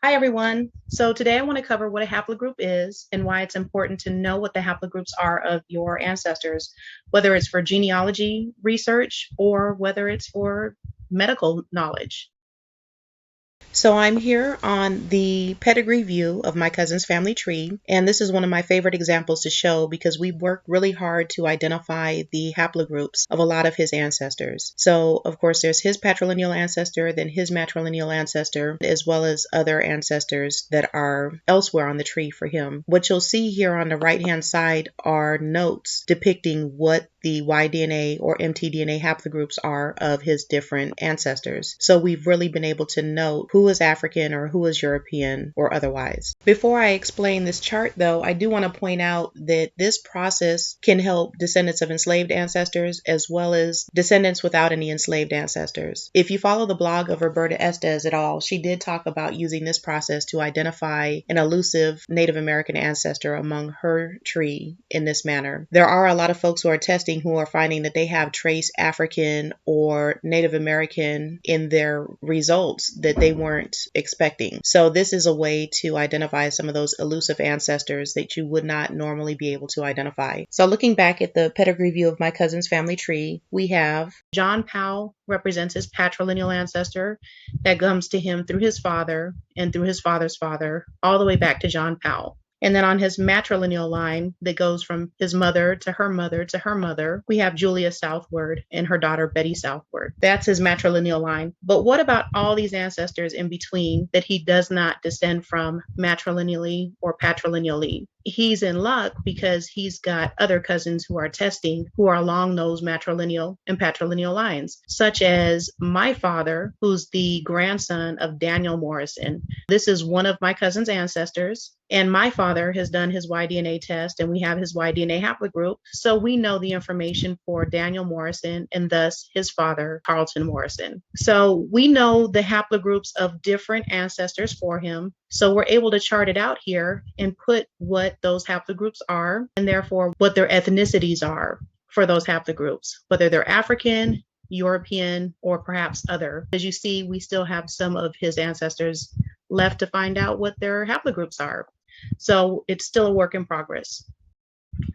Hi, everyone. So today I want to cover what a haplogroup is and why it's important to know what the haplogroups are of your ancestors, whether it's for genealogy research or whether it's for medical knowledge. So I'm here on the pedigree view of my cousin's family tree, and this is one of my favorite examples to show because we worked really hard to identify the haplogroups of a lot of his ancestors. So of course there's his patrilineal ancestor, then his matrilineal ancestor, as well as other ancestors that are elsewhere on the tree for him. What you'll see here on the right hand side are notes depicting what the yDNA or mtDNA haplogroups are of his different ancestors. So we've really been able to note who is African or who is European or otherwise. Before I explain this chart though, I do want to point out that this process can help descendants of enslaved ancestors as well as descendants without any enslaved ancestors. If you follow the blog of Roberta Estes et al., she did talk about using this process to identify an elusive Native American ancestor among her tree in this manner. There are a lot of folks who are testing who are finding that they have trace African or Native American in their results that they weren't expecting. So this is a way to identify some of those elusive ancestors that you would not normally be able to identify. So looking back at the pedigree view of my cousin's family tree, we have John Powell represents his patrilineal ancestor that comes to him through his father and through his father's father, all the way back to John Powell. And then on his matrilineal line that goes from his mother to her mother to her mother, we have Julia Southward and her daughter Betty Southward. That's his matrilineal line. But what about all these ancestors in between that he does not descend from matrilineally or patrilineally? He's in luck because he's got other cousins who are testing who are along those matrilineal and patrilineal lines, such as my father, who's the grandson of Daniel Morrison. This is one of my cousin's ancestors. And my father has done his yDNA test and we have his yDNA haplogroup. So we know the information for Daniel Morrison and thus his father, Carlton Morrison. So we know the haplogroups of different ancestors for him. So we're able to chart it out here and put what those haplogroups are and therefore what their ethnicities are for those haplogroups, whether they're African, European, or perhaps other. As you see, we still have some of his ancestors left to find out what their haplogroups are. So it's still a work in progress.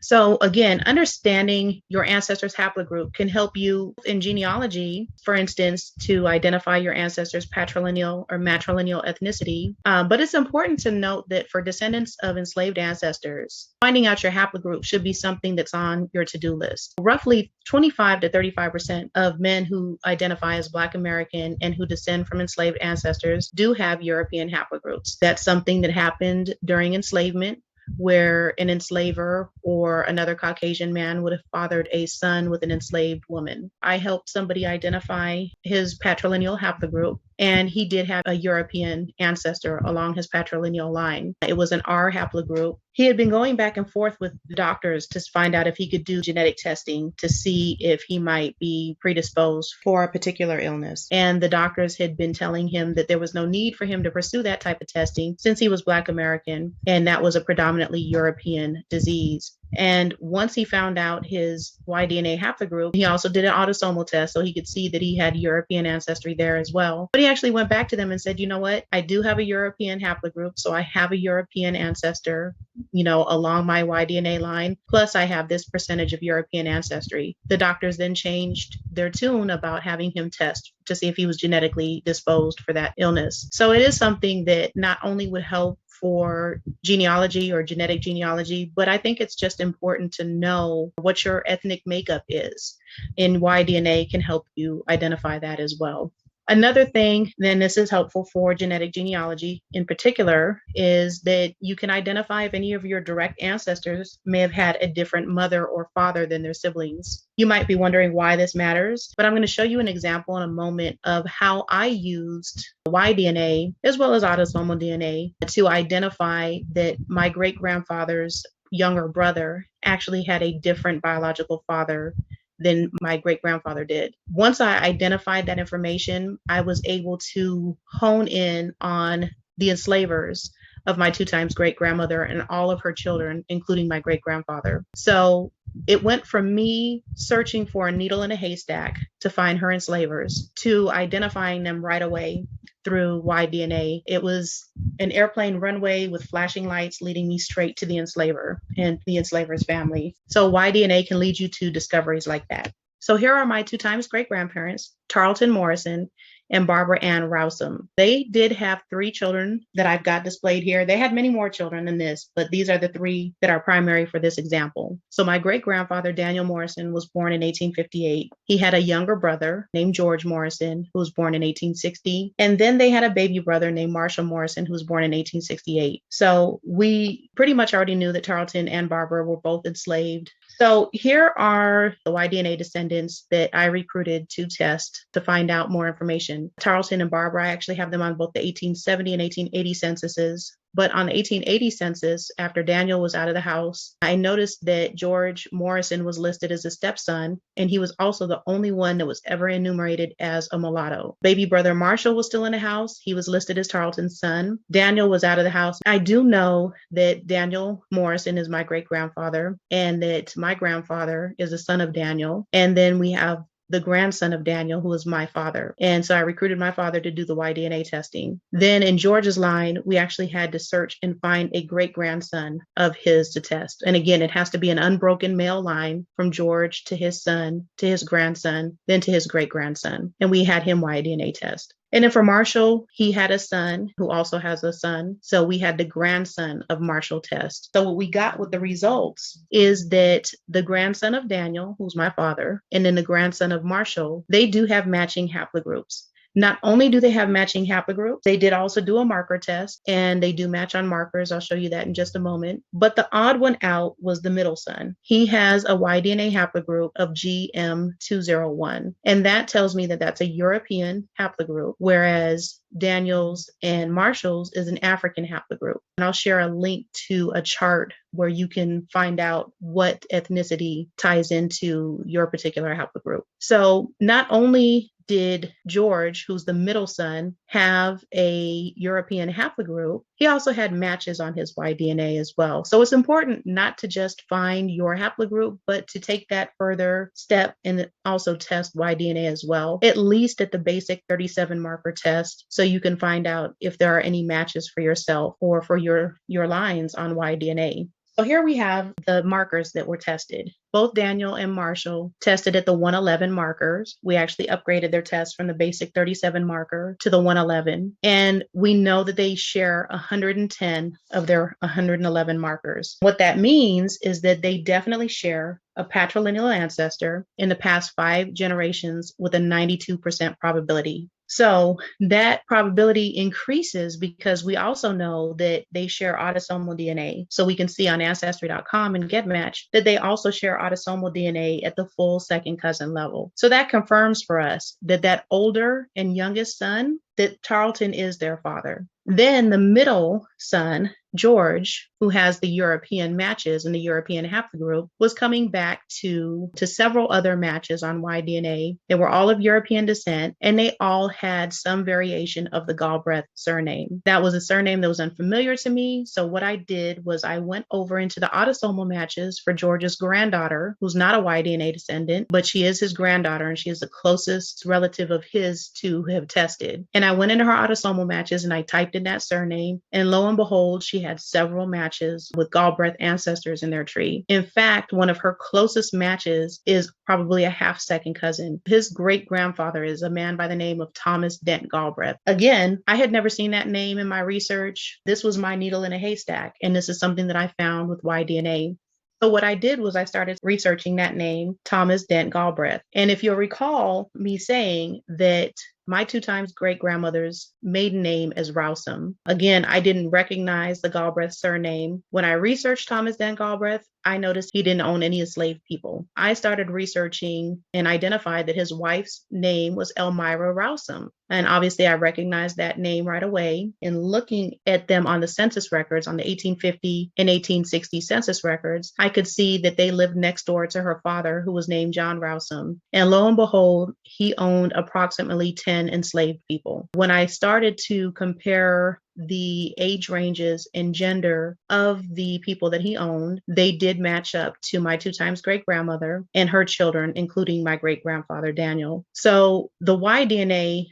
So again, understanding your ancestors' haplogroup can help you in genealogy, for instance, to identify your ancestors' patrilineal or matrilineal ethnicity. But it's important to note that for descendants of enslaved ancestors, finding out your haplogroup should be something that's on your to-do list. Roughly 25 to 35% of men who identify as Black American and who descend from enslaved ancestors do have European haplogroups. That's something that happened during enslavement, where an enslaver or another Caucasian man would have fathered a son with an enslaved woman. I helped somebody identify his patrilineal haplogroup, and he did have a European ancestor along his patrilineal line. It was an R haplogroup. He had been going back and forth with doctors to find out if he could do genetic testing to see if he might be predisposed for a particular illness. And the doctors had been telling him that there was no need for him to pursue that type of testing since he was Black American, and that was a predominantly European disease. And once he found out his yDNA haplogroup, he also did an autosomal test so he could see that he had European ancestry there as well. But he actually went back to them and said, you know what, I do have a European haplogroup, so I have a European ancestor, along my yDNA line, plus I have this percentage of European ancestry. The doctors then changed their tune about having him test to see if he was genetically disposed for that illness. So it is something that not only would help for genealogy or genetic genealogy, but I think it's just important to know what your ethnic makeup is, and yDNA can help you identify that as well. Another thing, then this is helpful for genetic genealogy in particular, is that you can identify if any of your direct ancestors may have had a different mother or father than their siblings. You might be wondering why this matters, but I'm going to show you an example in a moment of how I used yDNA as well as autosomal DNA to identify that my great-grandfather's younger brother actually had a different biological father than my great-grandfather did. Once I identified that information, I was able to hone in on the enslavers of my 2 times great-grandmother and all of her children, including my great-grandfather. So it went from me searching for a needle in a haystack to find her enslavers to identifying them right away through yDNA. It was an airplane runway with flashing lights leading me straight to the enslaver and the enslaver's family. So yDNA can lead you to discoveries like that. So here are my 2 times great grandparents, Tarleton Morrison and Barbara Ann Rowsome. They did have 3 children that I've got displayed here. They had many more children than this, but these are the 3 that are primary for this example. So my great grandfather, Daniel Morrison, was born in 1858. He had a younger brother named George Morrison, who was born in 1860. And then they had a baby brother named Marshall Morrison, who was born in 1868. So we pretty much already knew that Tarleton and Barbara were both enslaved. So here are the yDNA descendants that I recruited to test to find out more information. Tarleton and Barbara, I actually have them on both the 1870 and 1880 censuses. But on the 1880 census, after Daniel was out of the house, I noticed that George Morrison was listed as a stepson, and he was also the only one that was ever enumerated as a mulatto. Baby brother Marshall was still in the house. He was listed as Tarleton's son. Daniel was out of the house. I do know that Daniel Morrison is my great-grandfather, and that my grandfather is a son of Daniel. And then we have the grandson of Daniel, who is my father. And so I recruited my father to do the yDNA testing. Then in George's line, we actually had to search and find a great grandson of his to test. And again, it has to be an unbroken male line from George to his son, to his grandson, then to his great grandson. And we had him yDNA test. And then for Marshall, he had a son who also has a son. So we had the grandson of Marshall test. So what we got with the results is that the grandson of Daniel, who's my father, and then the grandson of Marshall, they do have matching haplogroups. Not only do they have matching haplogroups, they did also do a marker test, and they do match on markers. I'll show you that in just a moment. But the odd one out was the middle son. He has a yDNA haplogroup of GM201, and that tells me that that's a European haplogroup, whereas Daniel's and Marshall's is an African haplogroup. And I'll share a link to a chart where you can find out what ethnicity ties into your particular haplogroup. So not only did George, who's the middle son, have a European haplogroup, he also had matches on his yDNA as well. So it's important not to just find your haplogroup, but to take that further step and also test yDNA as well, at least at the basic 37 marker test, so you can find out if there are any matches for yourself or for your lines on yDNA. So here we have the markers that were tested. Both Daniel and Marshall tested at the 111 markers. We actually upgraded their test from the basic 37 marker to the 111. And we know that they share 110 of their 111 markers. What that means is that they definitely share a patrilineal ancestor in the past 5 generations with a 92% probability. So that probability increases because we also know that they share autosomal DNA. So we can see on Ancestry.com and GetMatch that they also share autosomal DNA at the full second cousin level. So that confirms for us that that older and youngest son, that Tarleton is their father. Then the middle son, George, who has the European matches and the European haplogroup, was coming back to several other matches on yDNA. They were all of European descent, and they all had some variation of the Galbraith surname. That was a surname that was unfamiliar to me. So what I did was I went over into the autosomal matches for George's granddaughter, who's not a yDNA descendant, but she is his granddaughter, and she is the closest relative of his to have tested. And I went into her autosomal matches and I typed in that surname, and lo and behold, she had several matches with Galbraith ancestors in their tree. In fact, one of her closest matches is probably a half second cousin. His great grandfather is a man by the name of Thomas Dent Galbraith. Again, I had never seen that name in my research. This was my needle in a haystack, and this is something that I found with yDNA. So what I did was I started researching that name, Thomas Dent Galbraith. And if you'll recall me saying that my 2 times great grandmother's maiden name is Rowsome. Again, I didn't recognize the Galbraith surname. When I researched Thomas Dent Galbraith, I noticed he didn't own any enslaved people. I started researching and identified that his wife's name was Elmira Rowsome. And obviously I recognized that name right away. And looking at them on the census records, on the 1850 and 1860 census records, I could see that they lived next door to her father, who was named John Rowsome. And lo and behold, he owned approximately 10 enslaved people. When I started to compare the age ranges and gender of the people that he owned, they did match up to my 2 times great grandmother and her children, including my great grandfather Daniel. So the yDNA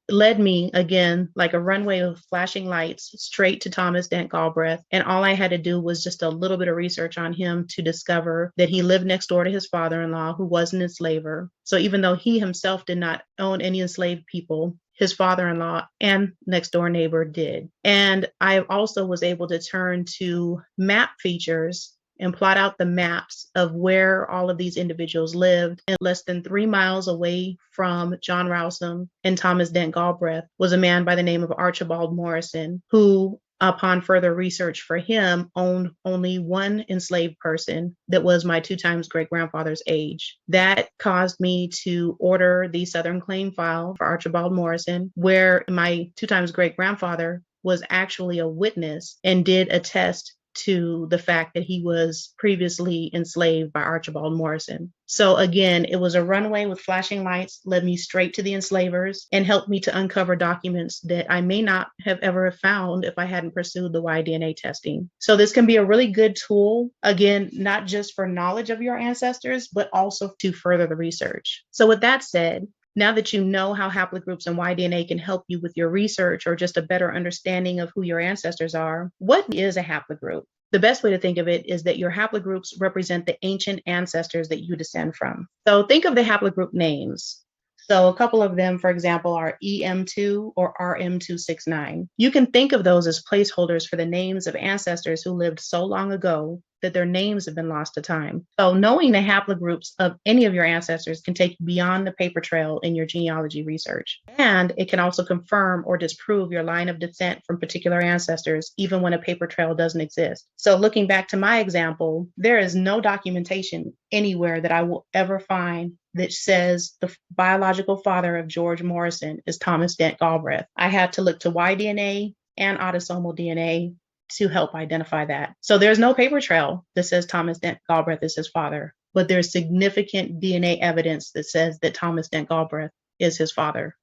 led me again like a runway of flashing lights straight to Thomas Dent Galbraith. And all I had to do was just a little bit of research on him to discover that he lived next door to his father-in-law, who was an enslaver. So even though he himself did not own any enslaved people, his father-in-law and next door neighbor did. And I also was able to turn to map features and plot out the maps of where all of these individuals lived. And less than 3 miles away from John Rowsome and Thomas Dent Galbraith was a man by the name of Archibald Morrison, who, upon further research for him, owned only one enslaved person that was my 2 times great-grandfather's age. That caused me to order the Southern Claim File for Archibald Morrison, where my 2 times great-grandfather was actually a witness and did attest to the fact that he was previously enslaved by Archibald Morrison. So again, it was a runway with flashing lights, led me straight to the enslavers, and helped me to uncover documents that I may not have ever found if I hadn't pursued the Y-DNA testing. So this can be a really good tool, again, not just for knowledge of your ancestors, but also to further the research. So with that said, now that you know how haplogroups and Y-DNA can help you with your research or just a better understanding of who your ancestors are, what is a haplogroup? The best way to think of it is that your haplogroups represent the ancient ancestors that you descend from. So think of the haplogroup names. So a couple of them, for example, are EM2 or RM269. You can think of those as placeholders for the names of ancestors who lived so long ago that their names have been lost to time. So knowing the haplogroups of any of your ancestors can take you beyond the paper trail in your genealogy research. And it can also confirm or disprove your line of descent from particular ancestors, even when a paper trail doesn't exist. So looking back to my example, there is no documentation anywhere that I will ever find that says the biological father of George Morrison is Thomas Dent Galbraith. I had to look to yDNA and autosomal DNA to help identify that. So there's no paper trail that says Thomas Dent Galbraith is his father, but there's significant DNA evidence that says that Thomas Dent Galbraith is his father.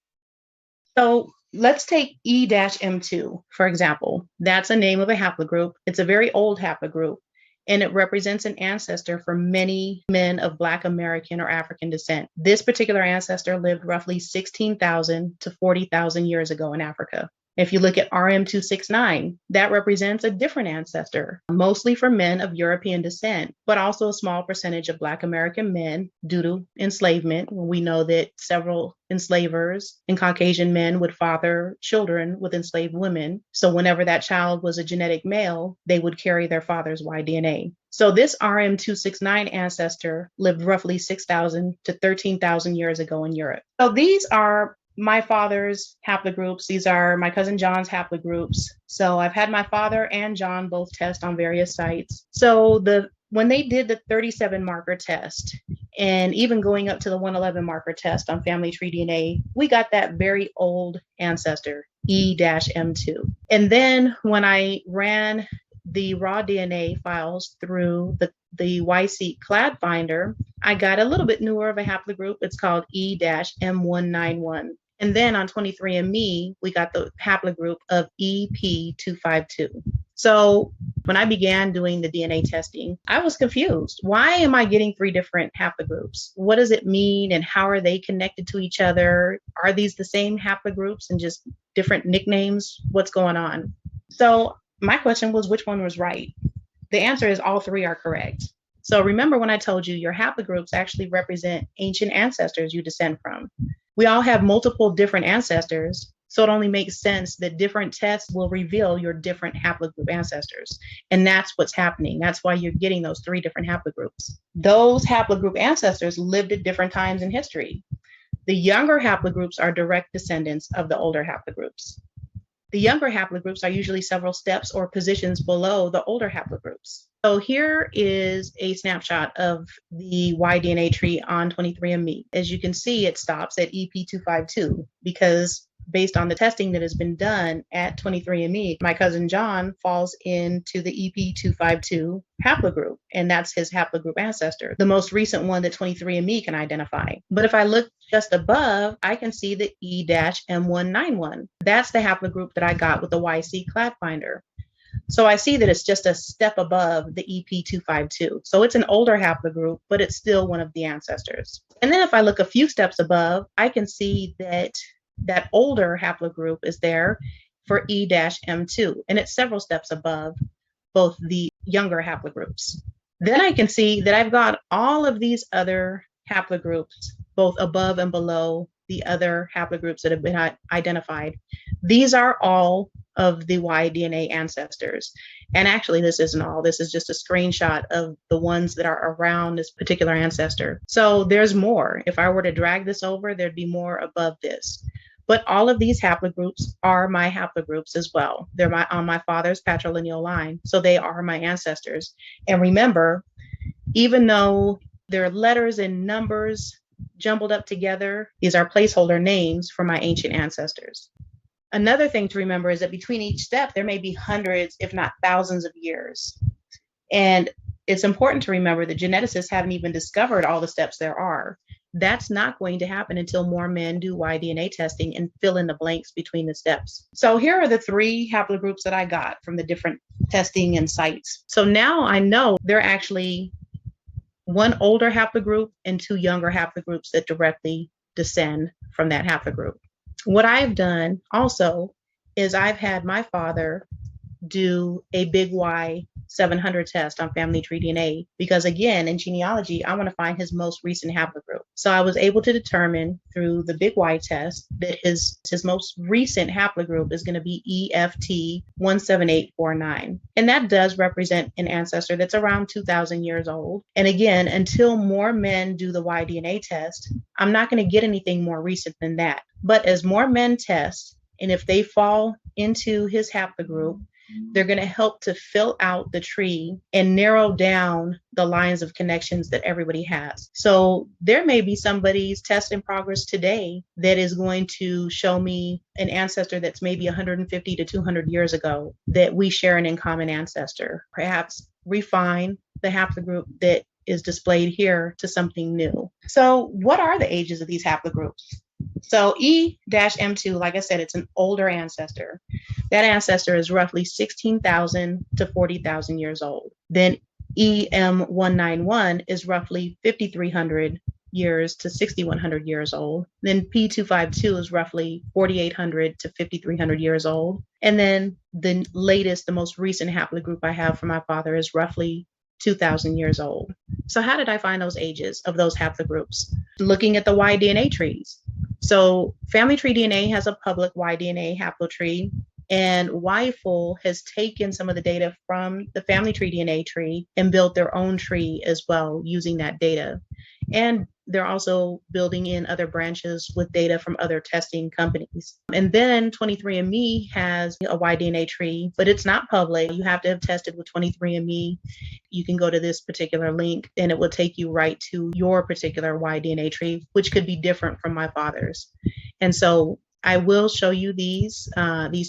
So let's take E-M2, for example. That's a name of a haplogroup. It's a very old haplogroup, and it represents an ancestor for many men of Black American or African descent. This particular ancestor lived roughly 16,000 to 40,000 years ago in Africa. If you look at RM269, that represents a different ancestor, mostly for men of European descent, but also a small percentage of Black American men due to enslavement. We know that several enslavers and Caucasian men would father children with enslaved women. So whenever that child was a genetic male, they would carry their father's Y-DNA. So this RM269 ancestor lived roughly 6,000 to 13,000 years ago in Europe. So these are my father's haplogroups. These are my cousin John's haplogroups. So I've had my father and John both test on various sites. So when they did the 37 marker test, and even going up to the 111 marker test on FamilyTreeDNA, we got that very old ancestor, E-M2. And then when I ran the raw DNA files through the YSeq clad finder, I got a little bit newer of a haplogroup. It's called E-M191. And then on 23andMe, we got the haplogroup of EP252. So when I began doing the DNA testing, I was confused. Why am I getting 3 different haplogroups? What does it mean, and how are they connected to each other? Are these the same haplogroups and just different nicknames? What's going on? So my question was, which one was right? The answer is all 3 are correct. So remember when I told you your haplogroups actually represent ancient ancestors you descend from. We all have multiple different ancestors, so it only makes sense that different tests will reveal your different haplogroup ancestors. And that's what's happening. That's why you're getting those 3 different haplogroups. Those haplogroup ancestors lived at different times in history. The younger haplogroups are direct descendants of the older haplogroups. The younger haplogroups are usually several steps or positions below the older haplogroups. So here is a snapshot of the yDNA tree on 23andMe. As you can see, it stops at EP252 because based on the testing that has been done at 23andMe, my cousin John falls into the EP252 haplogroup, and that's his haplogroup ancestor, the most recent one that 23andMe can identify. But if I look just above, I can see the E-M191. That's the haplogroup that I got with the YSeq clad finder. So I see that it's just a step above the EP252. So it's an older haplogroup, but it's still one of the ancestors. And then if I look a few steps above, I can see that that older haplogroup is there for E-M2, and it's several steps above both the younger haplogroups. Then I can see that I've got all of these other haplogroups, both above and below the other haplogroups that have been identified. These are all of the Y-DNA ancestors. And actually, this isn't all. This is just a screenshot of the ones that are around this particular ancestor. So there's more. If I were to drag this over, there'd be more above this. But all of these haplogroups are my haplogroups as well. They're on my father's patrilineal line, so they are my ancestors. And remember, even though their letters and numbers jumbled up together, these are placeholder names for my ancient ancestors. Another thing to remember is that between each step, there may be hundreds, if not thousands of years. And it's important to remember that geneticists haven't even discovered all the steps there are. That's not going to happen until more men do Y-DNA testing and fill in the blanks between the steps. So here are the 3 haplogroups that I got from the different testing and sites. So now I know they're actually 1 older haplogroup and 2 younger haplogroups that directly descend from that haplogroup. What I've done also is I've had my father do a big Y 700 test on FamilyTreeDNA because, again, in genealogy, I want to find his most recent haplogroup. So I was able to determine through the big Y test that his most recent haplogroup is going to be EFT 17849. And that does represent an ancestor that's around 2,000 years old. And again, until more men do the Y-DNA test, I'm not going to get anything more recent than that. But as more men test, and if they fall into his haplogroup, they're going to help to fill out the tree and narrow down the lines of connections that everybody has. So there may be somebody's test in progress today that is going to show me an ancestor that's maybe 150 to 200 years ago that we share an in common ancestor. Perhaps refine the haplogroup that is displayed here to something new. So what are the ages of these haplogroups? So E-M2, like I said, it's an older ancestor. That ancestor is roughly 16,000 to 40,000 years old. Then EM191 is roughly 5,300 years to 6,100 years old. Then P252 is roughly 4,800 to 5,300 years old. And then the latest, the most recent haplogroup I have for my father is roughly 2,000 years old. So how did I find those ages of those haplogroups? Looking at the yDNA trees. So FamilyTreeDNA has a public yDNA haplotree, and YFull has taken some of the data from the FamilyTreeDNA tree and built their own tree as well using that data. And they're also building in other branches with data from other testing companies. And then 23andMe has a yDNA tree, but it's not public. You have to have tested with 23andMe. You can go to this particular link and it will take you right to your particular yDNA tree, which could be different from my father's. And so I will show you these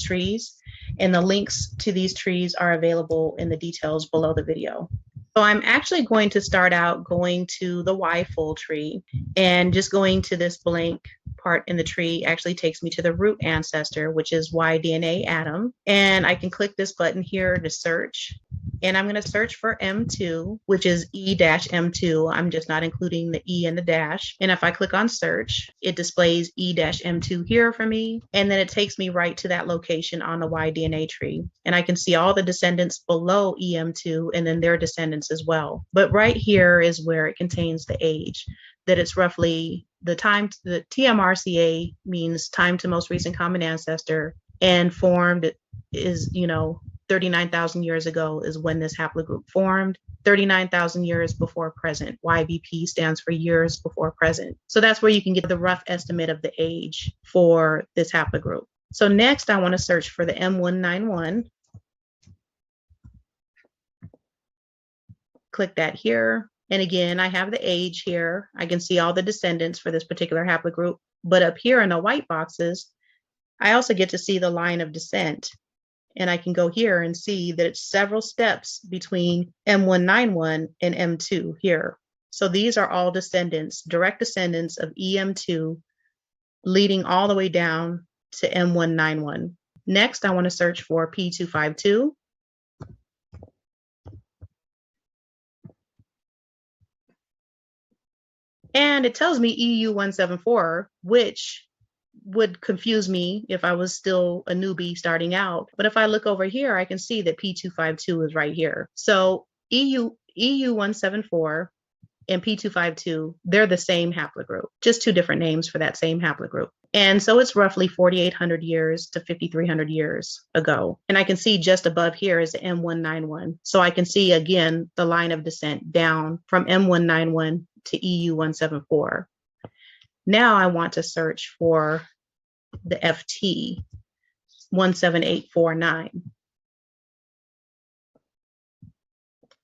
trees, and the links to these trees are available in the details below the video. So I'm actually going to start out going to the YFull tree, and just going to this blank part in the tree actually takes me to the root ancestor, which is yDNA Adam. And I can click this button here to search. And I'm going to search for M2, which is E-M2. I'm just not including the E and the dash. And if I click on search, it displays E-M2 here for me. And then it takes me right to that location on the yDNA tree. And I can see all the descendants below EM2 and then their descendants as well. But right here is where it contains the age, that it's roughly the time, the TMRCA means time to most recent common ancestor, and formed is, 39,000 years ago is when this haplogroup formed. 39,000 years before present. YBP stands for years before present. So that's where you can get the rough estimate of the age for this haplogroup. So next I want to search for the M191. Click that here. And again, I have the age here. I can see all the descendants for this particular haplogroup. But up here in the white boxes, I also get to see the line of descent. And I can go here and see that it's several steps between M191 and M2 here. So these are all descendants, direct descendants of EM2, leading all the way down to M191. Next, I want to search for P252. And it tells me EU174, which would confuse me if I was still a newbie starting out. But if I look over here, I can see that P252 is right here. So EU174 and P252, they're the same haplogroup, just two different names for that same haplogroup. And so it's roughly 4,800 years to 5,300 years ago. And I can see just above here is M191. So I can see again the line of descent down from M191 to EU174. Now I want to search for the FT 17849.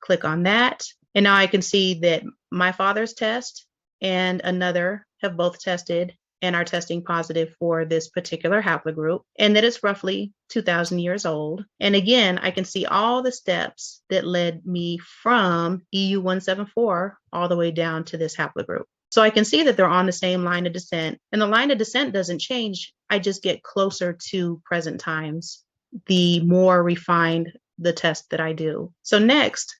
Click on that. And now I can see that my father's test and another have both tested and are testing positive for this particular haplogroup, and that it's roughly 2,000 years old. And again, I can see all the steps that led me from EU174 all the way down to this haplogroup. So I can see that they're on the same line of descent, and the line of descent doesn't change. I just get closer to present times, the more refined the test that I do. So next,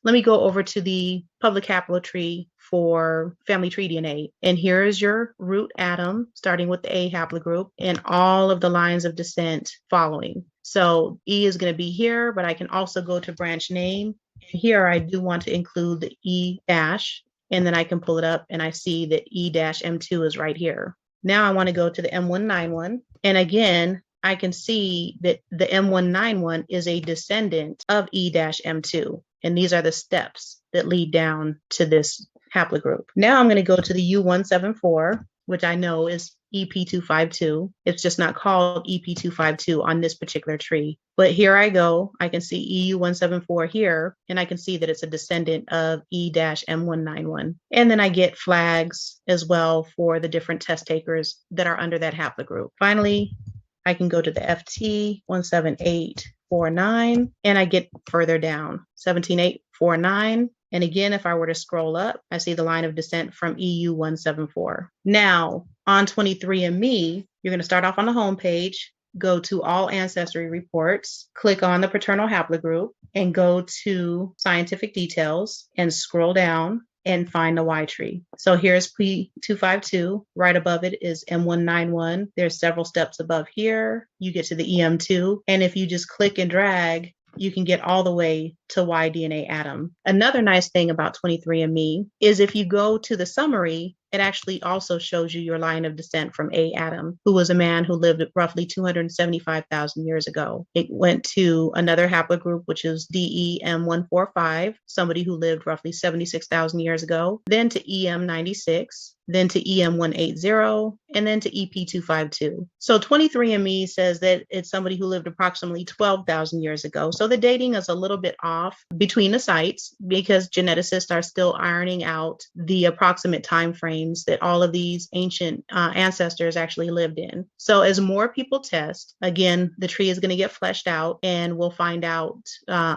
let me go over to the public haplotree for FamilyTreeDNA. And here is your root atom, starting with the A haplogroup and all of the lines of descent following. So E is going to be here, but I can also go to branch name. And here I do want to include the E dash, and then I can pull it up and I see that E dash M2 is right here. Now I want to go to the M191. And again, I can see that the M191 is a descendant of E dash M2. And these are the steps that lead down to this haplogroup. Now I'm going to go to the U174, which I know is EP252. It's just not called EP252 on this particular tree. But here I go. I can see EU174 here, and I can see that it's a descendant of E-M191. And then I get flags as well for the different test takers that are under that haplogroup. Finally, I can go to the FT17849, and I get further down, 17849. And again, if I were to scroll up, I see the line of descent from EU174. Now, on 23andMe, you're going to start off on the home page, go to All Ancestry Reports, click on the paternal haplogroup, and go to Scientific Details, and scroll down and find the ytree. So here's P252. Right above it is M191. There's several steps above here. You get to the EM2. And if you just click and drag, you can get all the way to yDNA atom. Another nice thing about 23andMe is if you go to the summary, it actually also shows you your line of descent from A atom, who was a man who lived roughly 275,000 years ago. It went to another haplogroup, which is DEM145, somebody who lived roughly 76,000 years ago, then to EM96, then to EM180, and then to EP252. So 23andMe says that it's somebody who lived approximately 12,000 years ago. So the dating is a little bit off between the sites because geneticists are still ironing out the approximate time frames that all of these ancient ancestors actually lived in. So as more people test, again, the tree is going to get fleshed out, and we'll find out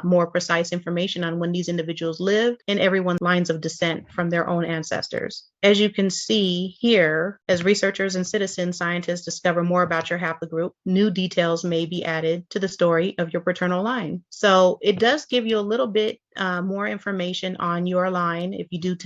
more precise information on when these individuals lived and everyone's lines of descent from their own ancestors. As you can see here, as researchers and citizen scientists discover more about your haplogroup, new details may be added to the story of your paternal line. So it does give you a little bit more information on your line if you did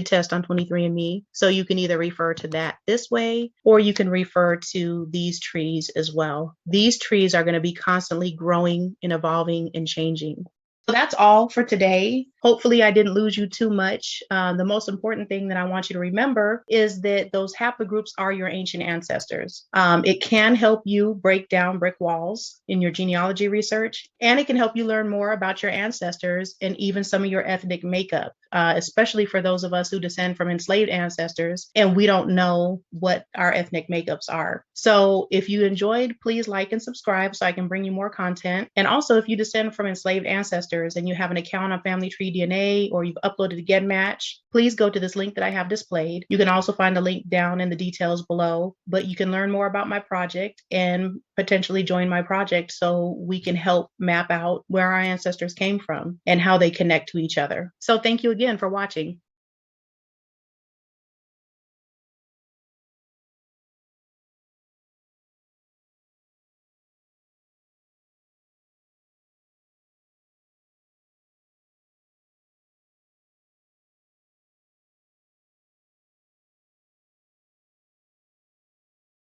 test on 23andMe. So you can either refer to that this way, or you can refer to these trees as well. These trees are going to be constantly growing and evolving and changing. So that's all for today. Hopefully I didn't lose you too much. The most important thing that I want you to remember is that those haplogroups are your ancient ancestors. It can help you break down brick walls in your genealogy research, and it can help you learn more about your ancestors and even some of your ethnic makeup, especially for those of us who descend from enslaved ancestors and we don't know what our ethnic makeups are. So if you enjoyed, please like and subscribe so I can bring you more content. And also, if you descend from enslaved ancestors and you have an account on FamilyTreeDNA or you've uploaded a GetMatch, please go to this link that I have displayed. You can also find the link down in the details below, but you can learn more about my project and potentially join my project so we can help map out where our ancestors came from and how they connect to each other. So thank you again for watching.